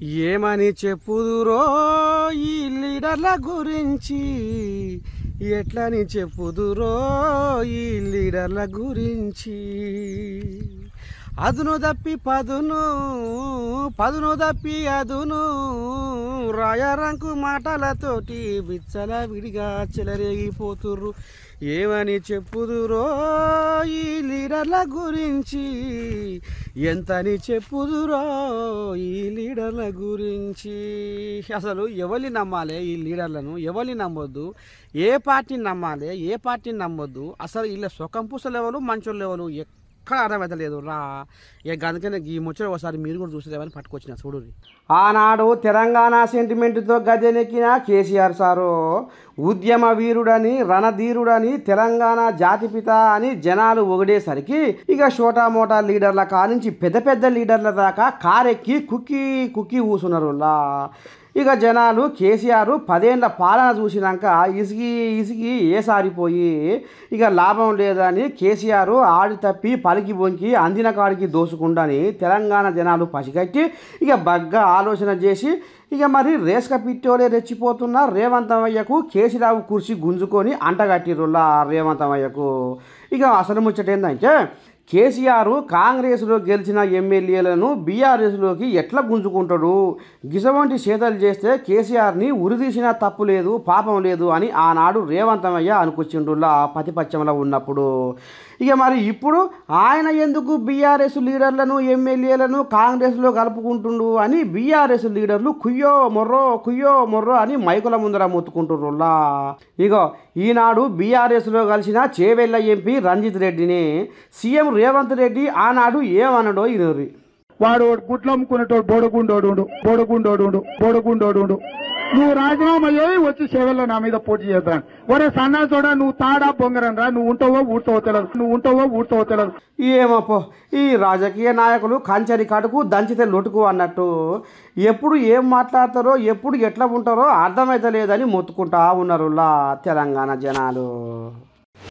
ఏమని చెప్పుదురో ఈ లీడర్ల గురించి, ఎట్లని చెప్పుదురో ఈ లీడర్ల గురించి. అదును తప్పి పదును, పదును తప్పి అదును, రాయరంకు మాటలతోటి బిచ్చల విడిగా చెలరేగిపోతుర్రు. ఏమని చెప్పుదురో ఈ లీడర్ల గురించి, ఎంతని చెప్పుదురో ఈ లీడర్ల గురించి. అసలు ఎవరిని నమ్మాలి? ఈ లీడర్లను ఎవరిని నమ్మొద్దు? ఏ పార్టీని నమ్మాలి, ఏ పార్టీని నమ్మొద్దు? అసలు వీళ్ళ సుఖం పూసలు ఎవరు, మంచోళ్ళు ఎవరు ఎక్కడ అర్థమవుతలేదు రా. అందుకనే ఈ ముచ్చట ఒకసారి మీరు కూడా చూసేదేమని పట్టుకొచ్చిన చూడు. ఆనాడు తెలంగాణ సెంటిమెంట్తో గద్దెనెక్కిన కేసీఆర్ సారు ఉద్యమ వీరుడని, రణధీరుడని, తెలంగాణ జాతిపిత అని జనాలు ఒగడేసరికి ఇక షోటా మోటా లీడర్ల కానించి పెద్ద పెద్ద లీడర్ల దాకా కారెక్కి కుక్కి కుక్కి కూసున్నారు. ఇక జనాలు కేసీఆర్ 10 ఏళ్ల పాలన చూసినాక ఇసిగి ఇసిగి ఏసారిపోయి ఇక లాభం లేదని కేసీఆర్ ఆడి తప్పి పలికి బొంకి అందిన కాడికి దోసుకుండాని తెలంగాణ జనాలు పసిగట్టి ఇక బగ్గా ఆలోచన చేసి ఇక మరి రేస్క పిట్టోలే రెచ్చిపోతున్న రేవంతమయ్యకు కేసీరావు కుర్చీ గుంజుకొని అంటగట్టిరుల్లా రేవంతమయ్యకు. ఇక అసలు ముచ్చట ఏంటంటే కేసీఆర్ కాంగ్రెస్లో గెలిచిన ఎమ్మెల్యేలను బీఆర్ఎస్లోకి ఎట్లా గుంజుకుంటాడు, గిసవంటి చేతలు చేస్తే కేసీఆర్ని ఉరిదీసినా తప్పు లేదు, పాపం లేదు అని ఆనాడు రేవంతమయ్య అనుకొచ్చిండులా ప్రతిపక్షంలో ఉన్నప్పుడు. ఇక మరి ఇప్పుడు ఆయన ఎందుకు బీఆర్ఎస్ లీడర్లను ఎమ్మెల్యేలను కాంగ్రెస్లో కలుపుకుంటుండు అని బీఆర్ఎస్ లీడర్లు కుయ్యో మొర్రో అని మైకుల ముందర మొత్తుకుంటుర్రులా. ఇగో ఈనాడు బీఆర్ఎస్లో కలిసిన చేవెళ్ళ ఎంపీ రంజిత్ రెడ్డిని సీఎం రేవంత్ రెడ్డి ఆనాడు ఏమన్నాడో ఇనరి. వాడు గుడ్లు అమ్ముకునేటోడు బోడగుండోడు నువ్వు రాజీనామా చేయి వచ్చి సేవల్లో నా మీద పోటీ చేద్దాను. ఒరే సన్నాసోడా, నువ్వు తాడా బొంగరం రా, నువ్వు ఉంటావో ఊడ్తావో తెలియదు. ఏమప్పో ఈ రాజకీయ నాయకులు కంచరి కడుకు దంచితే లొటుకు అన్నట్టు ఎప్పుడు ఏం మాట్లాడతారో ఎప్పుడు ఎట్లా ఉంటారో అర్థమైతలేదని మొత్తుకుంటా ఉన్నారు తెలంగాణ జనాలు.